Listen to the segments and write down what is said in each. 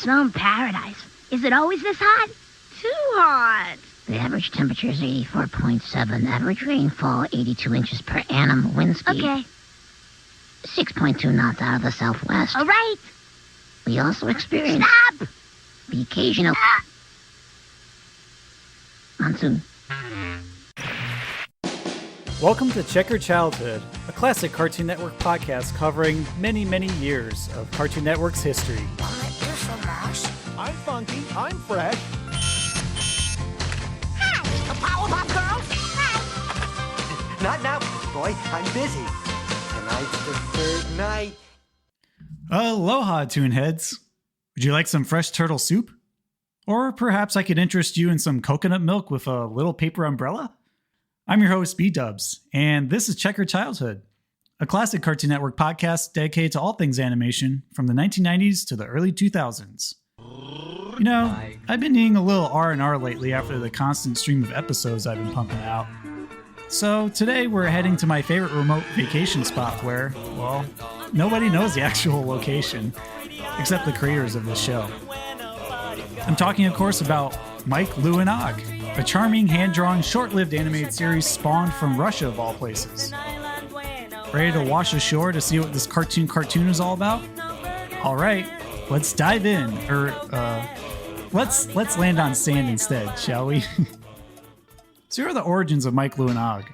Smelling paradise. Is it always this hot? Too hot. The average temperature is 84.7. Average rainfall, 82 inches per annum. Wind speed, Okay. 6.2 knots out of the southwest. All right. We also experience Stop! the occasional monsoon. Welcome to Checkered Childhood, a classic Cartoon Network podcast covering many, many years of Cartoon Network's history. I'm funky. I'm fresh. Hi, the Powerpuff Girls. Hi. Not now, boy. I'm busy. Tonight's the third night. Aloha, ToonHeads. Would you like some fresh turtle soup? Or perhaps I could interest you in some coconut milk with a little paper umbrella? I'm your host, BDubs, and this is Checkered Childhood, a classic Cartoon Network podcast dedicated to all things animation from the 1990s to the early 2000s. You know, I've been needing a little R&R lately after the constant stream of episodes I've been pumping out. So today we're heading to my favorite remote vacation spot where, well, nobody knows the actual location, except the creators of this show. I'm talking, of course, about Mike, Lou, and Og, a charming, hand-drawn, short-lived animated series spawned from Russia, of all places. Ready to wash ashore to see what this cartoon is all about? All right, let's dive in, let's land on sand instead, shall we? So here are the origins of Mike, Lou, and Og.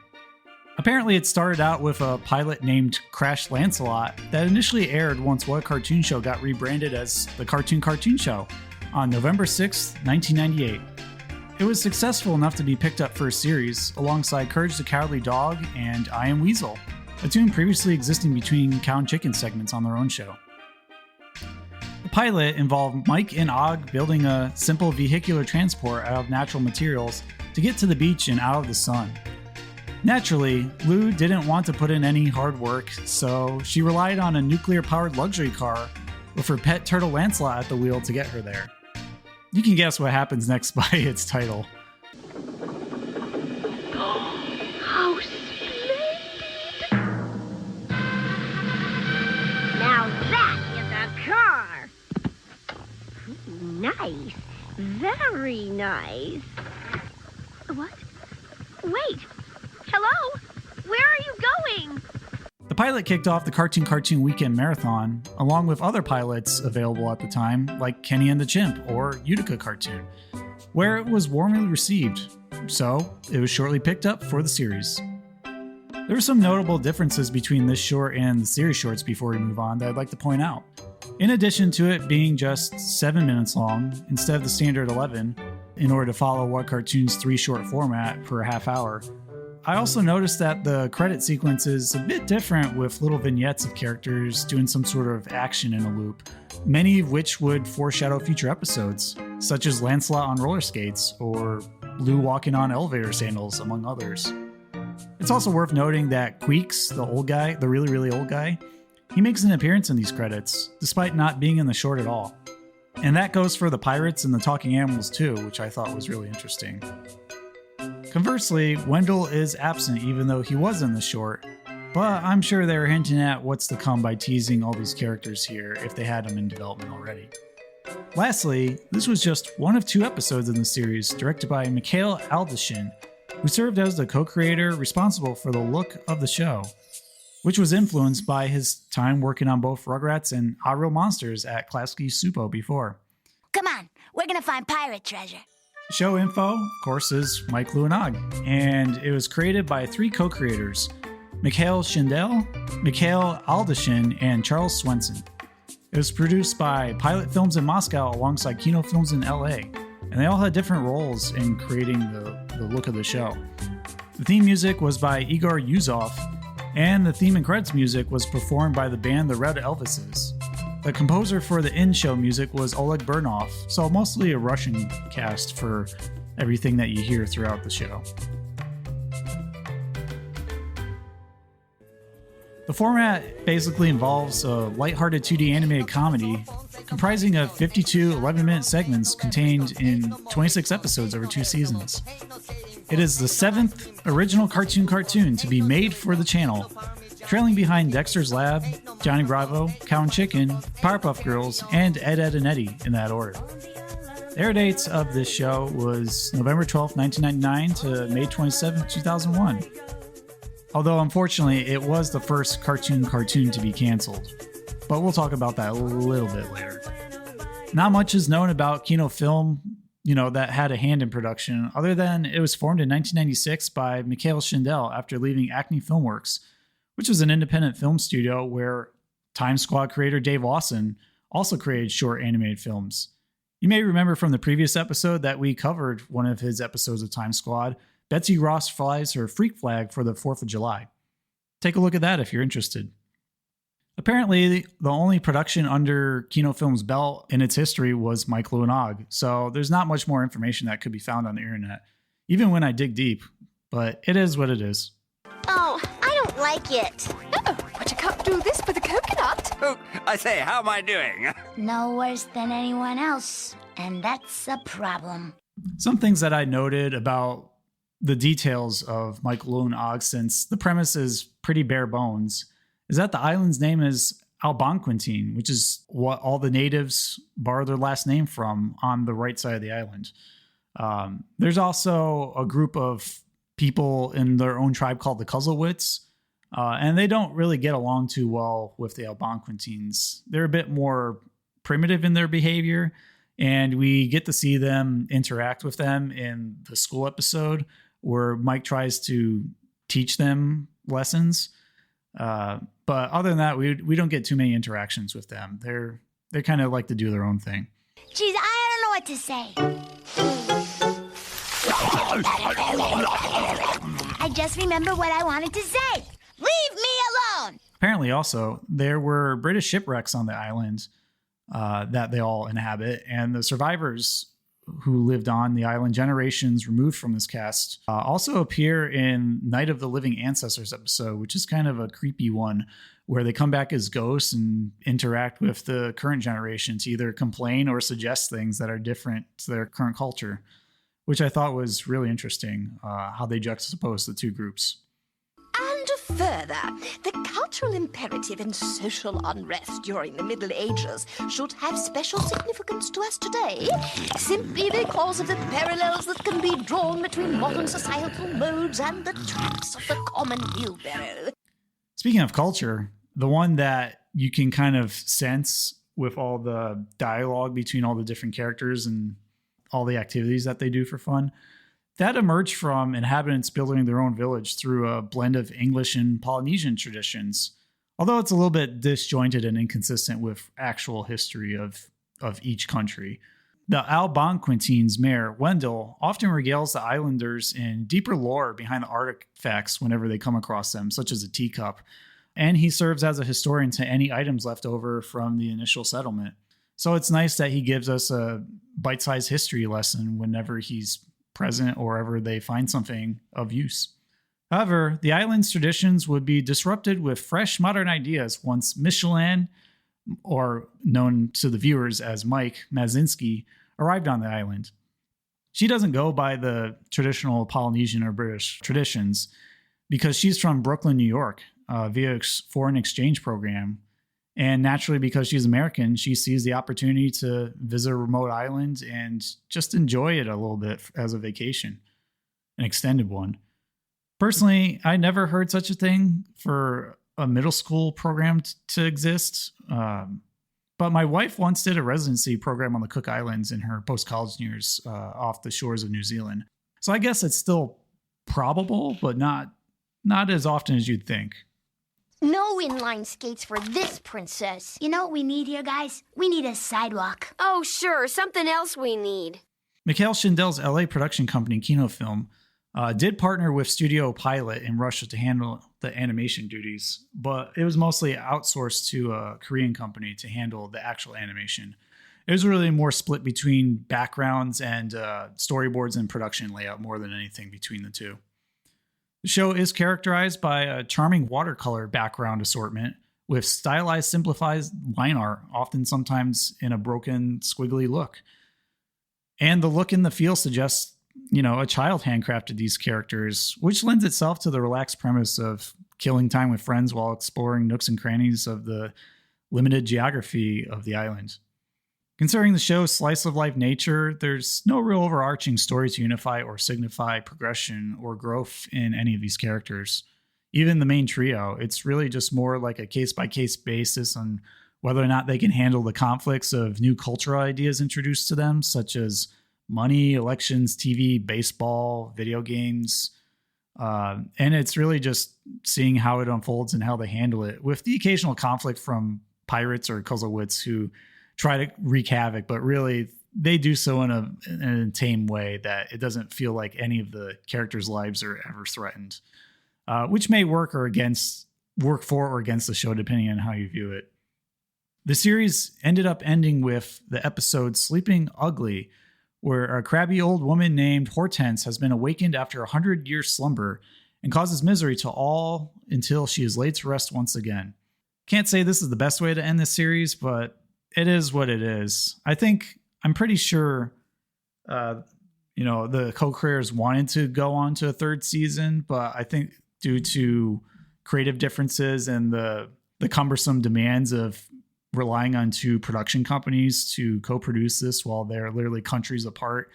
Apparently, it started out with a pilot named Crash Lancelot that initially aired once What a Cartoon Show got rebranded as The Cartoon Show on November 6, 1998. It was successful enough to be picked up for a series alongside Courage the Cowardly Dog and I Am Weasel, a tune previously existing between Cow and Chicken segments on their own show. The pilot involved Mike and Og building a simple vehicular transport out of natural materials to get to the beach and out of the sun. Naturally, Lou didn't want to put in any hard work, so she relied on a nuclear-powered luxury car with her pet turtle Lancelot at the wheel to get her there. You can guess what happens next by its title. How splendid. Now that is a car. Nice. Very nice. What? Wait. Hello? Where are you going? The pilot kicked off the Cartoon Weekend Marathon, along with other pilots available at the time, like Kenny and the Chimp or Utica Cartoon, where it was warmly received, so it was shortly picked up for the series. There are some notable differences between this short and the series shorts before we move on that I'd like to point out. In addition to it being just 7 minutes long, instead of the standard 11, in order to follow What Cartoon's 3 short format per half hour, I also noticed that the credit sequence is a bit different, with little vignettes of characters doing some sort of action in a loop, many of which would foreshadow future episodes, such as Lancelot on roller skates or Lou walking on elevator sandals, among others. It's also worth noting that Queeks, the old guy, the really, really old guy, he makes an appearance in these credits, despite not being in the short at all. And that goes for the pirates and the talking animals too, which I thought was really interesting. Conversely, Wendell is absent even though he was in the short, but I'm sure they were hinting at what's to come by teasing all these characters here if they had them in development already. Lastly, this was just one of 2 episodes in the series directed by Mikhail Aldashin, who served as the co-creator responsible for the look of the show, which was influenced by his time working on both Rugrats and Odd Real Monsters at Klasky-Csupo before. Come on, we're gonna find pirate treasure. Show info, of course, is Mike, Lou, and Og, and it was created by 3 co-creators, Mikhail Schindel, Mikhail Aldashin, and Charles Swenson. It was produced by Pilot Films in Moscow alongside Kino Films in LA, and they all had different roles in creating the look of the show. The theme music was by Igor Yuzov, and the theme and credits music was performed by the band the Red Elvises. The composer for the in-show music was Oleg Bernov, so mostly a Russian cast for everything that you hear throughout the show. The format basically involves a lighthearted 2D animated comedy comprising of 52 11-minute segments contained in 26 episodes over 2 seasons. It is the 7th original cartoon to be made for the channel, trailing behind Dexter's Lab, Johnny Bravo, Cow and Chicken, Powerpuff Girls, and Ed, Edd and Eddy in that order. The air dates of this show was November 12th, 1999 to May 27th, 2001. Although, unfortunately, it was the first cartoon to be canceled. But we'll talk about that a little bit later. Not much is known about Kino Film, that had a hand in production, other than it was formed in 1996 by Mikhail Schindel after leaving Acme Filmworks, which was an independent film studio where Time Squad creator Dave Lawson also created short animated films. You may remember from the previous episode that we covered one of his episodes of Time Squad, Betsy Ross Flies Her Freak Flag for the 4th of July. Take a look at that if you're interested. Apparently, the only production under Kino Film's belt in its history was Michael and Og, so there's not much more information that could be found on the internet, even when I dig deep, but it is what it is. Oh, I don't like it. Oh, but you can't do this with a coconut. Oh, I say, how am I doing? No worse than anyone else, and that's a problem. Some things that I noted about the details of Michael and Og, since the premise is pretty bare bones, is that the island's name is Algonquin, which is what all the natives borrow their last name from on the right side of the island. There's also a group of people in their own tribe called the Cuzzlewits, and they don't really get along too well with the Algonquins. They're a bit more primitive in their behavior, and we get to see them interact with them in the school episode where Mike tries to teach them lessons. But other than that, we don't get too many interactions with them. They kind of like to do their own thing. Geez, I don't know what to say. I just remember what I wanted to say. Leave me alone! Apparently also, there were British shipwrecks on the island that they all inhabit, and the survivors who lived on the island generations removed from this cast also appear in Night of the Living Ancestors episode, which is kind of a creepy one where they come back as ghosts and interact with the current generation to either complain or suggest things that are different to their current culture, which I thought was really interesting, how they juxtapose the two groups. And further, the cultural imperative and social unrest during the Middle Ages should have special significance to us today, simply because of the parallels that can be drawn between modern societal modes and the tracks of the common wheelbarrow. Speaking of culture, the one that you can kind of sense with all the dialogue between all the different characters and all the activities that they do for fun, that emerged from inhabitants building their own village through a blend of English and Polynesian traditions, although it's a little bit disjointed and inconsistent with actual history of each country. The Algonquins' mayor, Wendell, often regales the islanders in deeper lore behind the artifacts whenever they come across them, such as a teacup, and he serves as a historian to any items left over from the initial settlement. So it's nice that he gives us a bite-sized history lesson whenever he's present or ever they find something of use. However, the island's traditions would be disrupted with fresh modern ideas once Michelin, or known to the viewers as Mike Mazinski, arrived on the island. She doesn't go by the traditional Polynesian or British traditions because she's from Brooklyn, New York, via foreign exchange program. And naturally, because she's American, she sees the opportunity to visit a remote island and just enjoy it a little bit as a vacation, an extended one. Personally, I never heard such a thing for a middle school program to exist. But my wife once did a residency program on the Cook Islands in her post-college years off the shores of New Zealand. So I guess it's still probable, but not as often as you'd think. No inline skates for this princess. You know what we need here, guys? We need a sidewalk. Oh, sure. Something else we need. Mikhail Schindel's LA production company, Kino Film, did partner with Studio Pilot in Russia to handle the animation duties, but it was mostly outsourced to a Korean company to handle the actual animation. It was really more split between backgrounds and storyboards and production layout more than anything between the two. The show is characterized by a charming watercolor background assortment with stylized, simplified line art, often sometimes in a broken, squiggly look. And the look and the feel suggests, a child handcrafted these characters, which lends itself to the relaxed premise of killing time with friends while exploring nooks and crannies of the limited geography of the island. Considering the show's slice-of-life nature, there's no real overarching story to unify or signify progression or growth in any of these characters. Even the main trio, it's really just more like a case-by-case basis on whether or not they can handle the conflicts of new cultural ideas introduced to them, such as money, elections, TV, baseball, video games. And it's really just seeing how it unfolds and how they handle it, with the occasional conflict from pirates or Kuzzlewits who try to wreak havoc, but really they do so in a tame way that it doesn't feel like any of the characters' lives are ever threatened, which may work for or against the show depending on how you view it. The series ended up ending with the episode Sleeping Ugly, where a crabby old woman named Hortense has been awakened after a 100-year slumber and causes misery to all until she is laid to rest once again. Can't say this is the best way to end this series, but it is what it is. I'm pretty sure, the co-creators wanted to go on to a third season, but I think due to creative differences and the cumbersome demands of relying on two production companies to co-produce this while they're literally countries apart,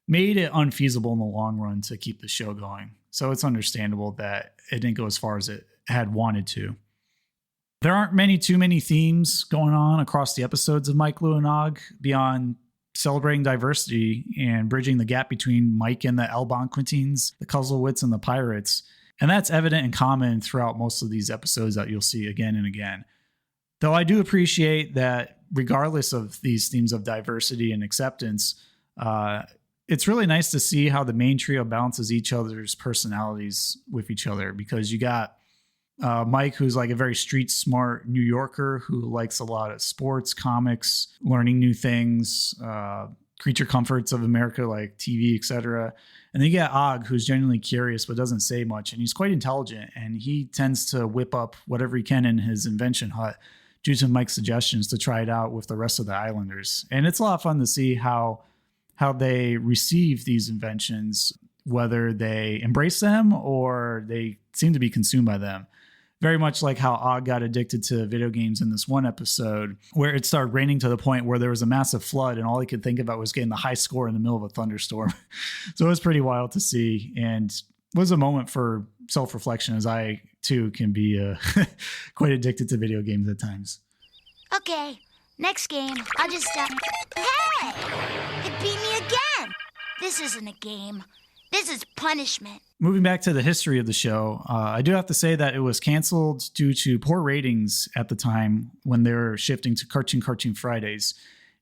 made it unfeasible in the long run to keep the show going. So it's understandable that it didn't go as far as it had wanted to. There aren't too many themes going on across the episodes of Mike, Lou, and Og beyond celebrating diversity and bridging the gap between Mike and the Algonquins, the Kuzzlewits, and the pirates. And that's evident and common throughout most of these episodes that you'll see again and again. Though I do appreciate that regardless of these themes of diversity and acceptance, it's really nice to see how the main trio balances each other's personalities with each other, because you got Mike, who's like a very street smart New Yorker who likes a lot of sports, comics, learning new things, creature comforts of America like TV, etc. And then you got Og, who's genuinely curious but doesn't say much, and he's quite intelligent, and he tends to whip up whatever he can in his invention hut due to Mike's suggestions to try it out with the rest of the islanders. And it's a lot of fun to see how they receive these inventions, whether they embrace them or they seem to be consumed by them. Very much like how Og got addicted to video games in this one episode, where it started raining to the point where there was a massive flood and all he could think about was getting the high score in the middle of a thunderstorm. So it was pretty wild to see, and was a moment for self-reflection, as I too can be quite addicted to video games at times. Okay, next game. I'll just Hey! It beat me again! This isn't a game. This is punishment. Moving back to the history of the show, I do have to say that it was canceled due to poor ratings at the time when they were shifting to Cartoon Fridays.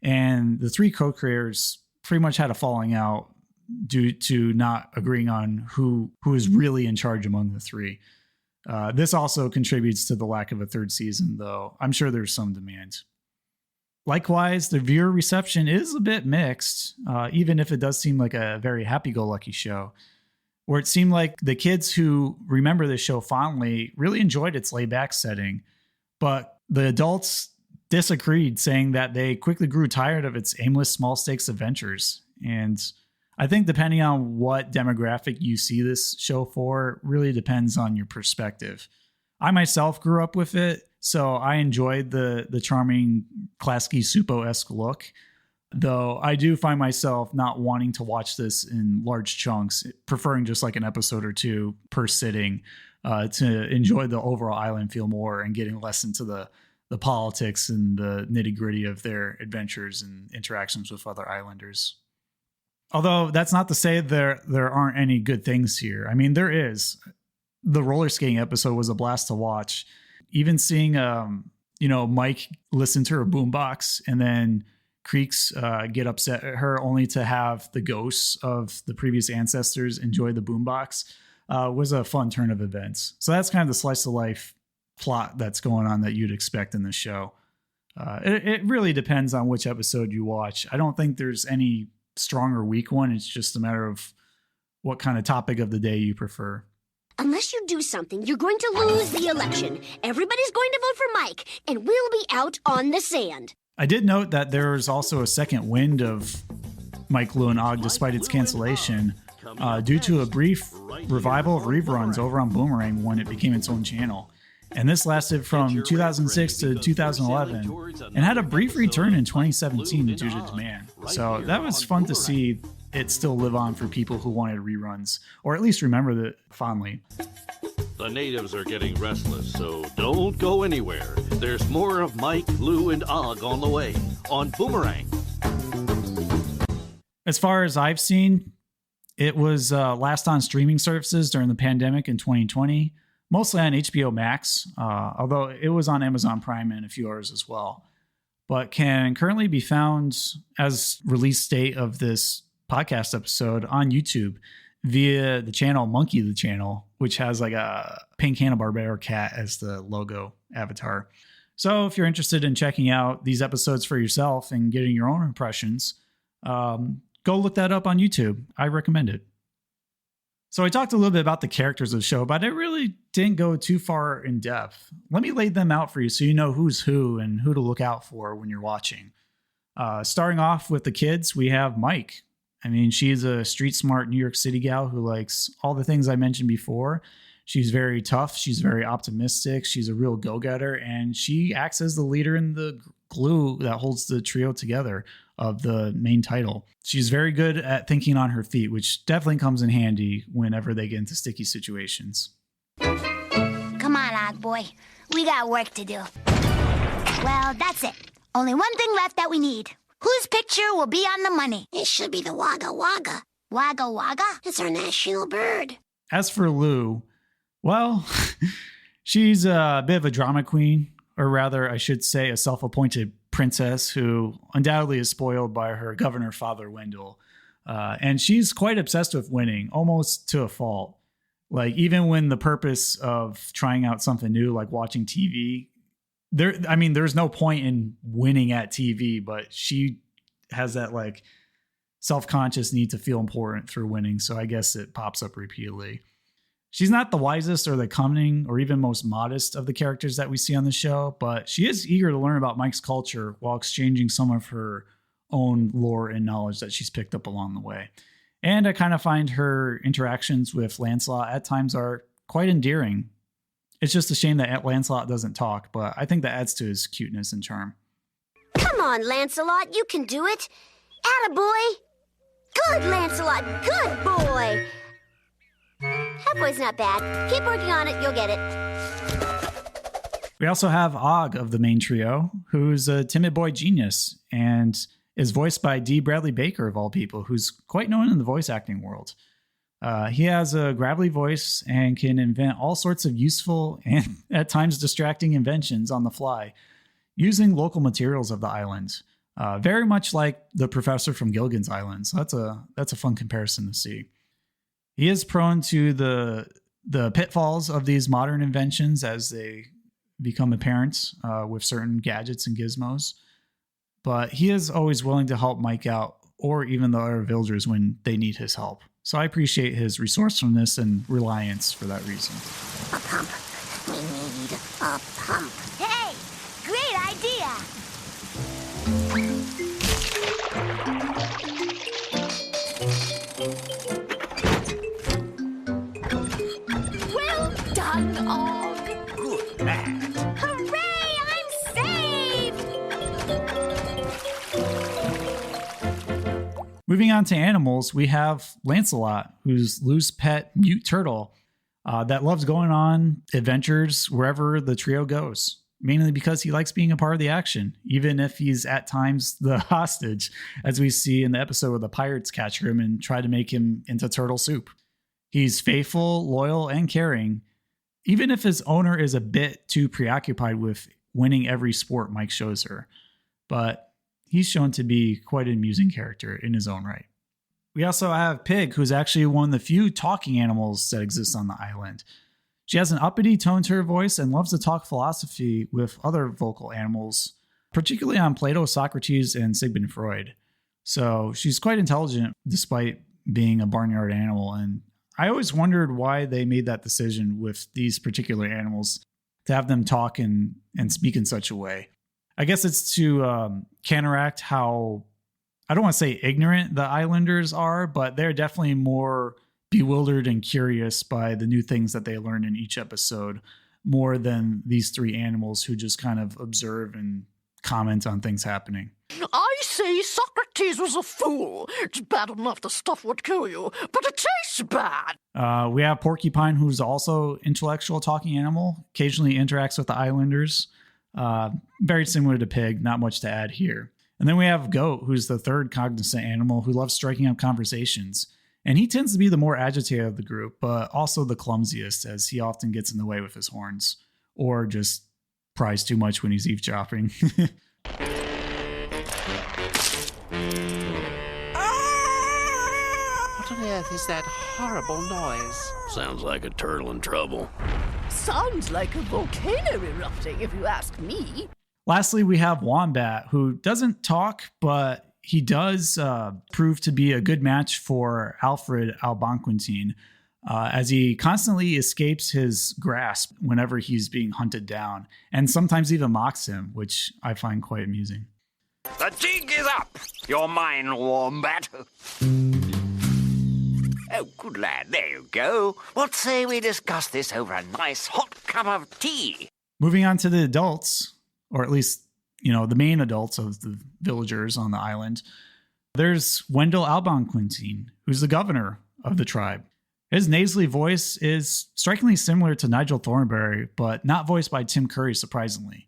And the three co-creators pretty much had a falling out due to not agreeing on who is really in charge among the three. This also contributes to the lack of a third season, though I'm sure there's some demand. Likewise, the viewer reception is a bit mixed, even if it does seem like a very happy-go-lucky show, where it seemed like the kids who remember this show fondly really enjoyed its laid-back setting, but the adults disagreed, saying that they quickly grew tired of its aimless small-stakes adventures. And I think depending on what demographic you see this show for really depends on your perspective. I myself grew up with it, so I enjoyed the charming Klasky-Csupo-esque look, though I do find myself not wanting to watch this in large chunks, preferring just like an episode or two per sitting to enjoy the overall island feel more and getting less into the politics and the nitty-gritty of their adventures and interactions with other islanders. Although that's not to say there aren't any good things here. I mean, there is. The roller skating episode was a blast to watch. Even seeing, Mike listen to her boombox and then Creeks get upset at her only to have the ghosts of the previous ancestors enjoy the boombox was a fun turn of events. So that's kind of the slice of life plot that's going on that you'd expect in the show. It really depends on which episode you watch. I don't think there's any strong or weak one. It's just a matter of what kind of topic of the day you prefer. Unless you do something, you're going to lose the election. Everybody's going to vote for Mike, and we'll be out on the sand. I did note that there's also a second wind of Mike, Lou, and Og despite its cancellation due to a brief revival of reruns over on Boomerang when it became its own channel. And this lasted from 2006 to 2011 and had a brief return in 2017 due to demand. So that was fun to see it still live on for people who wanted reruns, or at least remember it fondly. The natives are getting restless, so don't go anywhere. There's more of Mike, Lou, and Og on the way on Boomerang. As far as I've seen, it was last on streaming services during the pandemic in 2020, mostly on HBO Max, although it was on Amazon Prime and a few others as well, but can currently be found as release date of this podcast episode on YouTube via the channel Monkey the Channel, which has like a pink Hanna-Barbera cat as the logo avatar. So if you're interested in checking out these episodes for yourself and getting your own impressions, go look that up on YouTube. I recommend it. So I talked a little bit about the characters of the show, but I really didn't go too far in depth. Let me lay them out for you so you know who's who and who to look out for when you're watching. Starting off with the kids, we have Mike. I mean, she's a street smart New York City gal who likes all the things I mentioned before. She's very tough. She's very optimistic. She's a real go-getter, and she acts as the leader and the glue that holds the trio together of the main title. She's very good at thinking on her feet, which definitely comes in handy whenever they get into sticky situations. Come on, Og boy. We got work to do. Well, that's it. Only one thing left that we need. Whose picture will be on the money? It should be the Wagga Wagga. Wagga Wagga? It's our national bird. As for Lou, well, she's a bit of a drama queen, or rather, I should say, a self-appointed princess who undoubtedly is spoiled by her governor father, Wendell. And she's quite obsessed with winning, almost to a fault. Like, even when the purpose of trying out something new, like watching TV, there's no point in winning at TV, but she has that like self-conscious need to feel important through winning. So I guess it pops up repeatedly. She's not the wisest or the cunning or even most modest of the characters that we see on the show, but she is eager to learn about Mike's culture while exchanging some of her own lore and knowledge that she's picked up along the way. And I kind of find her interactions with Lancelot at times are quite endearing. It's just a shame that Lancelot doesn't talk, but I think that adds to his cuteness and charm. Come on, Lancelot, you can do it. Attaboy. Good, Lancelot, good boy. Halfway's not bad. Keep working on it, you'll get it. We also have Og of the main trio, who's a timid boy genius and is voiced by D. Bradley Baker, of all people, who's quite known in the voice acting world. He has a gravelly voice and can invent all sorts of useful and at times distracting inventions on the fly, using local materials of the island. Very much like the professor from Gilligan's Island. So that's a fun comparison to see. He is prone to the pitfalls of these modern inventions as they become apparent with certain gadgets and gizmos. But he is always willing to help Mike out, or even the other villagers when they need his help. So I appreciate his resourcefulness and reliance for that reason. A pump. We need a pump. Hey, great idea. Well done, Og. Good man. Hooray, I'm saved! Moving on to animals, we have Lancelot, who's Lou's pet mute turtle that loves going on adventures wherever the trio goes, mainly because he likes being a part of the action, even if he's at times the hostage, as we see in the episode where the pirates capture him and try to make him into turtle soup. He's faithful, loyal, and caring, even if his owner is a bit too preoccupied with winning every sport Mike shows her. But he's shown to be quite an amusing character in his own right. We also have Pig, who's actually one of the few talking animals that exist on the island. She has an uppity tone to her voice and loves to talk philosophy with other vocal animals, particularly on Plato, Socrates, and Sigmund Freud. So she's quite intelligent despite being a barnyard animal. And I always wondered why they made that decision with these particular animals to have them talk and speak in such a way. I guess it's to counteract how, I don't want to say ignorant the islanders are, but they're definitely more bewildered and curious by the new things that they learn in each episode, more than these three animals who just kind of observe and comment on things happening. I say Socrates was a fool. It's bad enough the stuff would kill you, but it tastes bad. We have Porcupine, who's also intellectual talking animal, occasionally interacts with the islanders. Very similar to Pig, not much to add here. And then we have Goat, who's the third cognizant animal who loves striking up conversations. And he tends to be the more agitated of the group, but also the clumsiest, as he often gets in the way with his horns, or just pries too much when he's eavesdropping. What on earth is that horrible noise? Sounds like a turtle in trouble. Sounds like a volcano erupting, if you ask me. Lastly, we have Wombat, who doesn't talk, but he does prove to be a good match for Alfred Albanquintine, as he constantly escapes his grasp whenever he's being hunted down, and sometimes even mocks him, which I find quite amusing. The jig is up. You're mine, Wombat. Oh, good lad. There you go. What say we discuss this over a nice hot cup of tea? Moving on to the adults, or at least, the main adults of the villagers on the island. There's Wendell Albanquintine, who's the governor of the tribe. His nasally voice is strikingly similar to Nigel Thornberry, but not voiced by Tim Curry, surprisingly.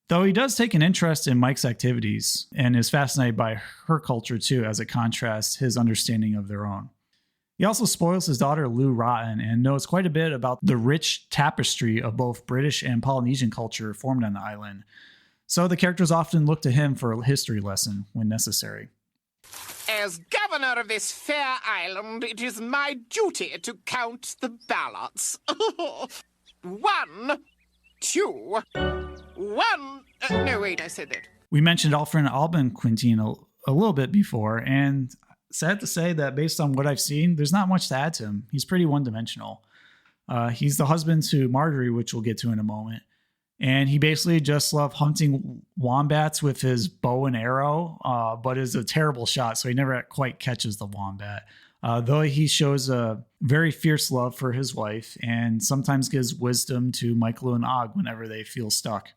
Though he does take an interest in Mike's activities and is fascinated by her culture too, as it contrasts his understanding of their own. He also spoils his daughter Lou rotten and knows quite a bit about the rich tapestry of both British and Polynesian culture formed on the island. So the characters often look to him for a history lesson when necessary. As governor of this fair island, it is my duty to count the ballots. 1, 2, 1... no, wait, I said that. We mentioned Alfred Albanquintine a little bit before, and sad to say that based on what I've seen, there's not much to add to him. He's pretty one-dimensional. He's the husband to Marjorie, which we'll get to in a moment. And he basically just loved hunting wombats with his bow and arrow, but is a terrible shot, so he never quite catches the wombat. Though he shows a very fierce love for his wife and sometimes gives wisdom to Michael and Og whenever they feel stuck.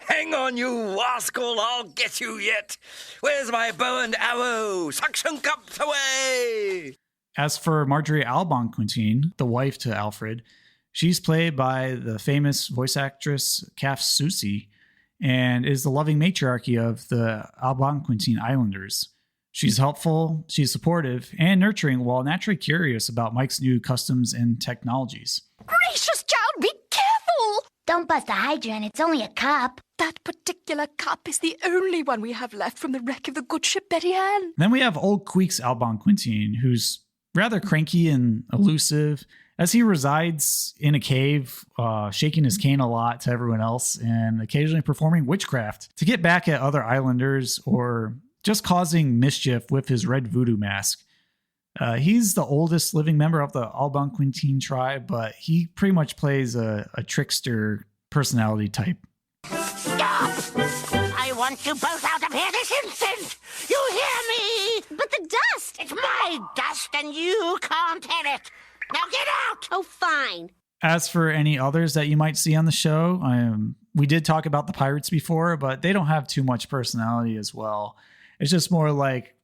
Hang on, you rascal. I'll get you yet. Where's my bow and arrow? Suction cups away! As for Marjorie Albanquintine, the wife to Alfred, she's played by the famous voice actress Kath Soucie and is the loving matriarch of the Albanquintine Islanders. She's helpful, she's supportive, and nurturing while naturally curious about Mike's new customs and technologies. Gracious child, be careful! Don't bust a hydrant, it's only a cup. That particular cup is the only one we have left from the wreck of the good ship Betty Ann. Then we have old Queeks Albanquintine, who's rather cranky and elusive, as he resides in a cave, shaking his cane a lot to everyone else and occasionally performing witchcraft to get back at other islanders or just causing mischief with his red voodoo mask. He's the oldest living member of the Albanquintine tribe, but he pretty much plays a trickster personality type. Stop! I want you both out of here this instant! You hear me? But the dust! It's my dust and you can't have it! Now get out! Oh, fine. As for any others that you might see on the show, we did talk about the pirates before, but they don't have too much personality as well. It's just more like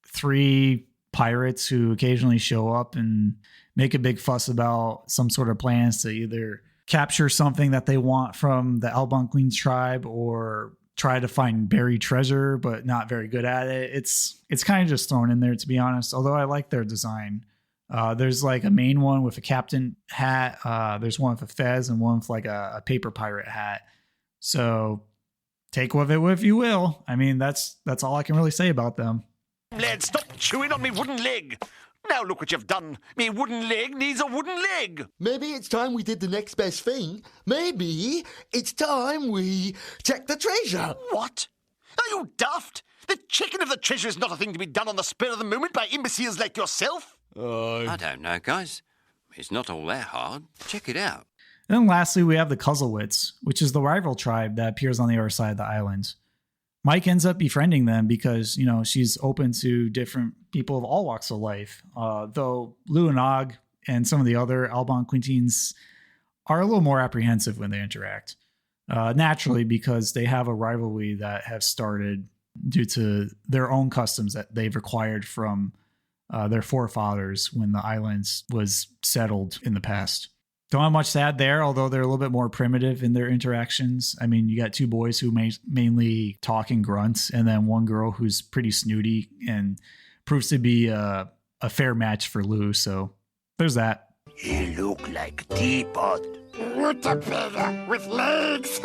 3 pirates who occasionally show up and make a big fuss about some sort of plans to either capture something that they want from the Albanquine tribe or try to find buried treasure, but not very good at it. It's kind of just thrown in there, to be honest, although I like their design. There's like a main one with a captain hat. There's one with a fez and one with like a paper pirate hat. So take with it if you will. I mean, that's all I can really say about them. Lad, stop chewing on me wooden leg. Now look what you've done. Me wooden leg needs a wooden leg. Maybe it's time we did the next best thing. Maybe it's time we check the treasure. What? Are you daft? The checking of the treasure is not a thing to be done on the spur of the moment by imbeciles like yourself. I don't know, guys. It's not all that hard. Check it out. And then lastly, we have the Cuzzlewits, which is the rival tribe that appears on the other side of the island. Mike ends up befriending them because, you know, she's open to different people of all walks of life. Though Lou and Og and some of the other Algonquins are a little more apprehensive when they interact. Naturally, because they have a rivalry that have started due to their own customs that they've acquired from their forefathers when the islands was settled in the past. Don't have much to add there, although they're a little bit more primitive in their interactions. I mean, you got two boys who mainly talk and grunt, and then one girl who's pretty snooty and proves to be a fair match for Lou. So there's that. He look like teapot. Rutabaga with legs.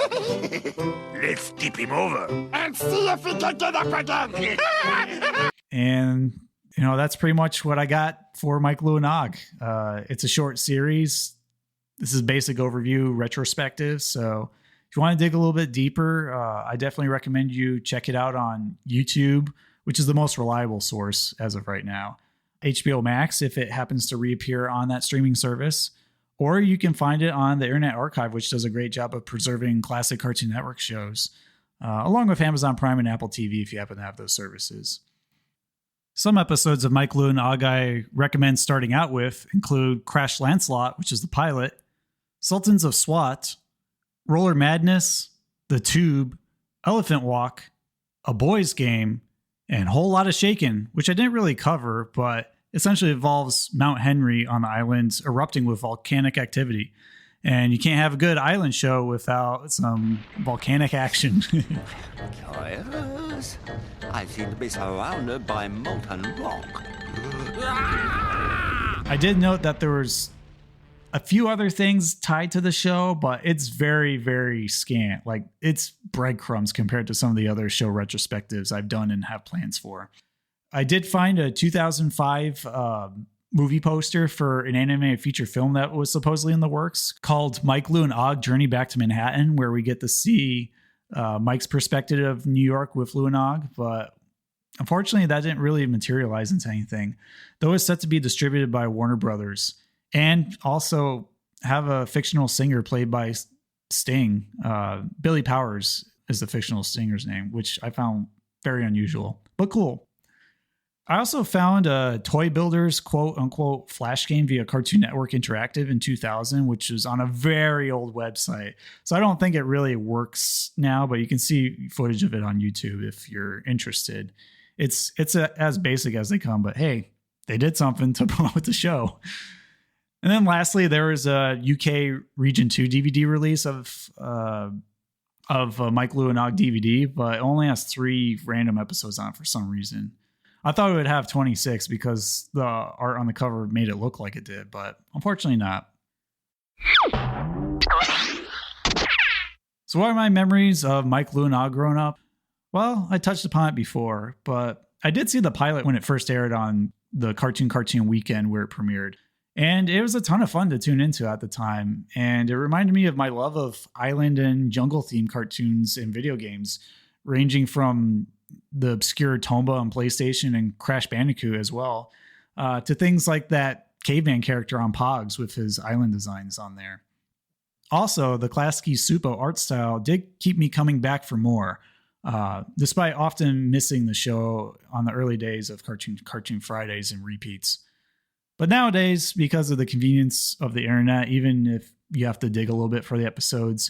Let's tip him over. And see if he can get up again. And, you know, that's pretty much what I got for Mike, Lou, and Og. It's a short series. This is basic overview retrospective. So if you want to dig a little bit deeper, I definitely recommend you check it out on YouTube, which is the most reliable source as of right now. HBO Max, if it happens to reappear on that streaming service, or you can find it on the Internet Archive, which does a great job of preserving classic Cartoon Network shows, along with Amazon Prime and Apple TV if you happen to have those services. Some episodes of Mike, Lou, and Og I recommend starting out with include Crash Lancelot, which is the pilot, Sultans of SWAT, Roller Madness, The Tube, Elephant Walk, A Boys Game, and Whole Lot of Shakin', which I didn't really cover, but essentially involves Mount Henry on the island erupting with volcanic activity. And you can't have a good island show without some volcanic action. Yes, I seem to be surrounded by molten rock. I did note that there was a few other things tied to the show, but it's very, very scant. Like, it's breadcrumbs compared to some of the other show retrospectives I've done and have plans for. I did find a 2005 movie poster for an animated feature film that was supposedly in the works called Mike, Lou, and Og Journey Back to Manhattan, where we get to see Mike's perspective of New York with Lou and Og. But unfortunately, that didn't really materialize into anything, though it's set to be distributed by Warner Brothers. And also have a fictional singer played by Sting. Billy Powers is the fictional singer's name, which I found very unusual, but cool. I also found a Toy Builders quote-unquote flash game via Cartoon Network Interactive in 2000, which is on a very old website. So I don't think it really works now, but you can see footage of it on YouTube if you're interested. It's as basic as they come, but hey, they did something to promote the show. And then lastly, there was a UK Region 2 DVD release of Mike, Lou, and Og DVD, but it only has 3 random episodes on it for some reason. I thought it would have 26 because the art on the cover made it look like it did, but unfortunately not. So what are my memories of Mike, Lou, and Og growing up? Well, I touched upon it before, but I did see the pilot when it first aired on the Cartoon weekend where it premiered. And it was a ton of fun to tune into at the time. And it reminded me of my love of island and jungle themed cartoons and video games, ranging from the obscure Tomba on PlayStation and Crash Bandicoot as well, to things like that caveman character on Pogs with his island designs on there. Also, the Klasky-Csupo art style did keep me coming back for more, despite often missing the show on the early days of Cartoon Fridays and repeats. But nowadays, because of the convenience of the internet, even if you have to dig a little bit for the episodes,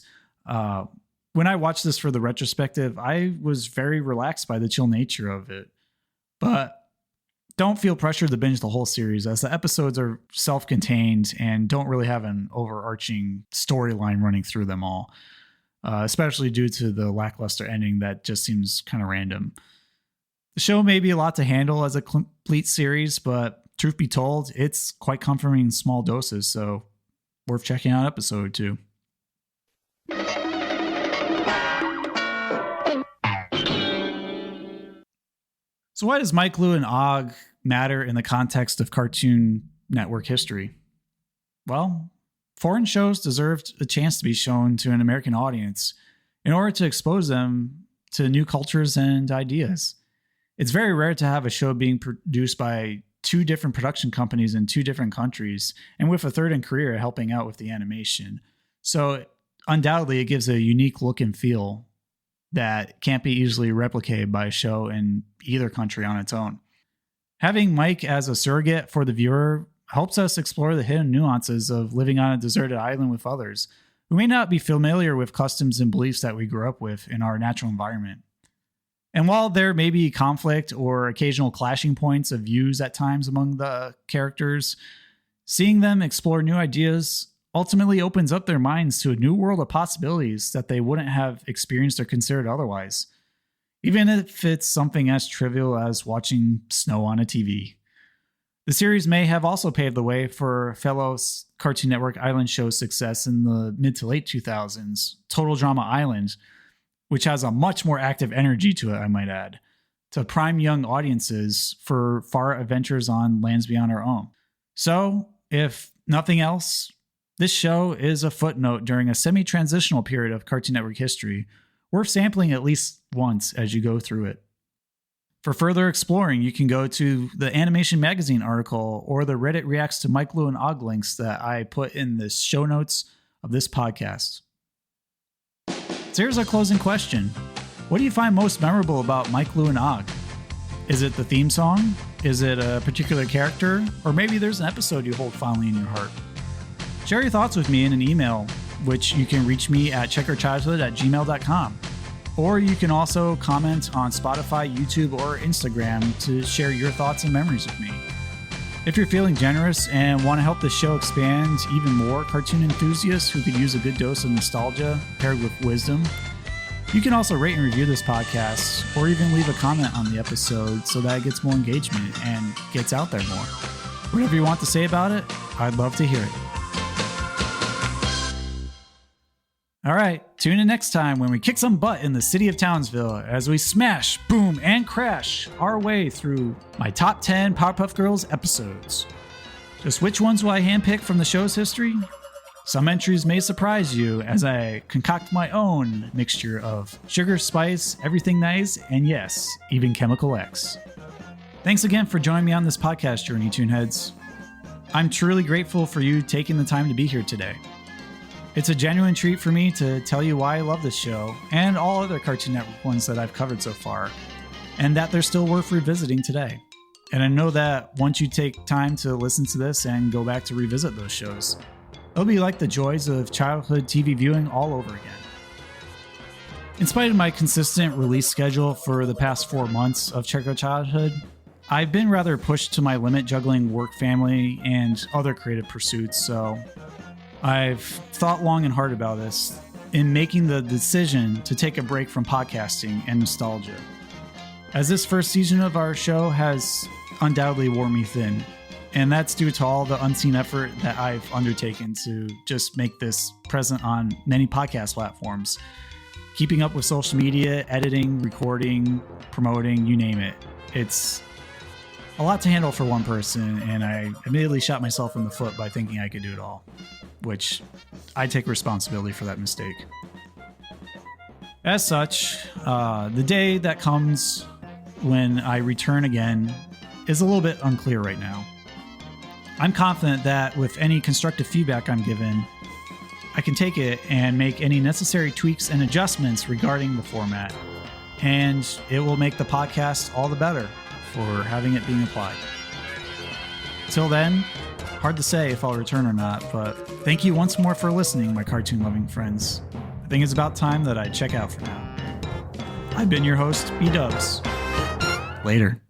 when I watched this for the retrospective, I was very relaxed by the chill nature of it. But don't feel pressured to binge the whole series, as the episodes are self-contained and don't really have an overarching storyline running through them all, especially due to the lackluster ending that just seems kind of random. The show may be a lot to handle as a complete series, but truth be told, it's quite comforting in small doses, so worth checking out episode 2. So why does Mike, Lou, and Og matter in the context of Cartoon Network history? Well, foreign shows deserved a chance to be shown to an American audience in order to expose them to new cultures and ideas. It's very rare to have a show being produced by 2 different production companies in 2 different countries, and with a third in Korea helping out with the animation. So undoubtedly it gives a unique look and feel. that can't be easily replicated by a show in either country on its own. Having Mike as a surrogate for the viewer helps us explore the hidden nuances of living on a deserted island with others who may not be familiar with customs and beliefs that we grew up with in our natural environment. And while there may be conflict or occasional clashing points of views at times among the characters, seeing them explore new ideas ultimately opens up their minds to a new world of possibilities that they wouldn't have experienced or considered otherwise, even if it's something as trivial as watching snow on a TV. The series may have also paved the way for fellow Cartoon Network Island show's success in the mid to late 2000s, Total Drama Island, which has a much more active energy to it, I might add, to prime young audiences for far adventures on lands beyond our own. So, if nothing else, this show is a footnote during a semi-transitional period of Cartoon Network history, worth sampling at least once as you go through it. For further exploring, you can go to the Animation Magazine article or the Reddit Reacts to Mike, Lou, and Og links that I put in the show notes of this podcast. So here's our closing question. What do you find most memorable about Mike, Lou, and Og? Is it the theme song? Is it a particular character? Or maybe there's an episode you hold fondly in your heart? Share your thoughts with me in an email, which you can reach me at checkerchildhood@gmail.com. Or you can also comment on Spotify, YouTube, or Instagram to share your thoughts and memories with me. If you're feeling generous and want to help the show expand even more cartoon enthusiasts who could use a good dose of nostalgia paired with wisdom, you can also rate and review this podcast or even leave a comment on the episode so that it gets more engagement and gets out there more. Whatever you want to say about it, I'd love to hear it. All right, tune in next time when we kick some butt in the city of Townsville as we smash, boom, and crash our way through my top 10 Powerpuff Girls episodes. Just which ones will I handpick from the show's history? Some entries may surprise you as I concoct my own mixture of sugar, spice, everything nice, and yes, even Chemical X. Thanks again for joining me on this podcast journey, ToonHeads. I'm truly grateful for you taking the time to be here today. It's a genuine treat for me to tell you why I love this show and all other Cartoon Network ones that I've covered so far, and that they're still worth revisiting today. And I know that once you take time to listen to this and go back to revisit those shows, it'll be like the joys of childhood TV viewing all over again. In spite of my consistent release schedule for the past 4 months of Check Out Childhood, I've been rather pushed to my limit juggling work, family, and other creative pursuits, so I've thought long and hard about this in making the decision to take a break from podcasting and nostalgia, as this first season of our show has undoubtedly worn me thin, and that's due to all the unseen effort that I've undertaken to just make this present on many podcast platforms, keeping up with social media, editing, recording, promoting, you name it. It's a lot to handle for one person, and I immediately shot myself in the foot by thinking I could do it all, which I take responsibility for that mistake. As such, the day that comes when I return again is a little bit unclear right now. I'm confident that with any constructive feedback I'm given, I can take it and make any necessary tweaks and adjustments regarding the format, and it will make the podcast all the better for having it being applied. Till then, hard to say if I'll return or not, but thank you once more for listening, my cartoon-loving friends. I think it's about time that I check out for now. I've been your host, BDubs. Later.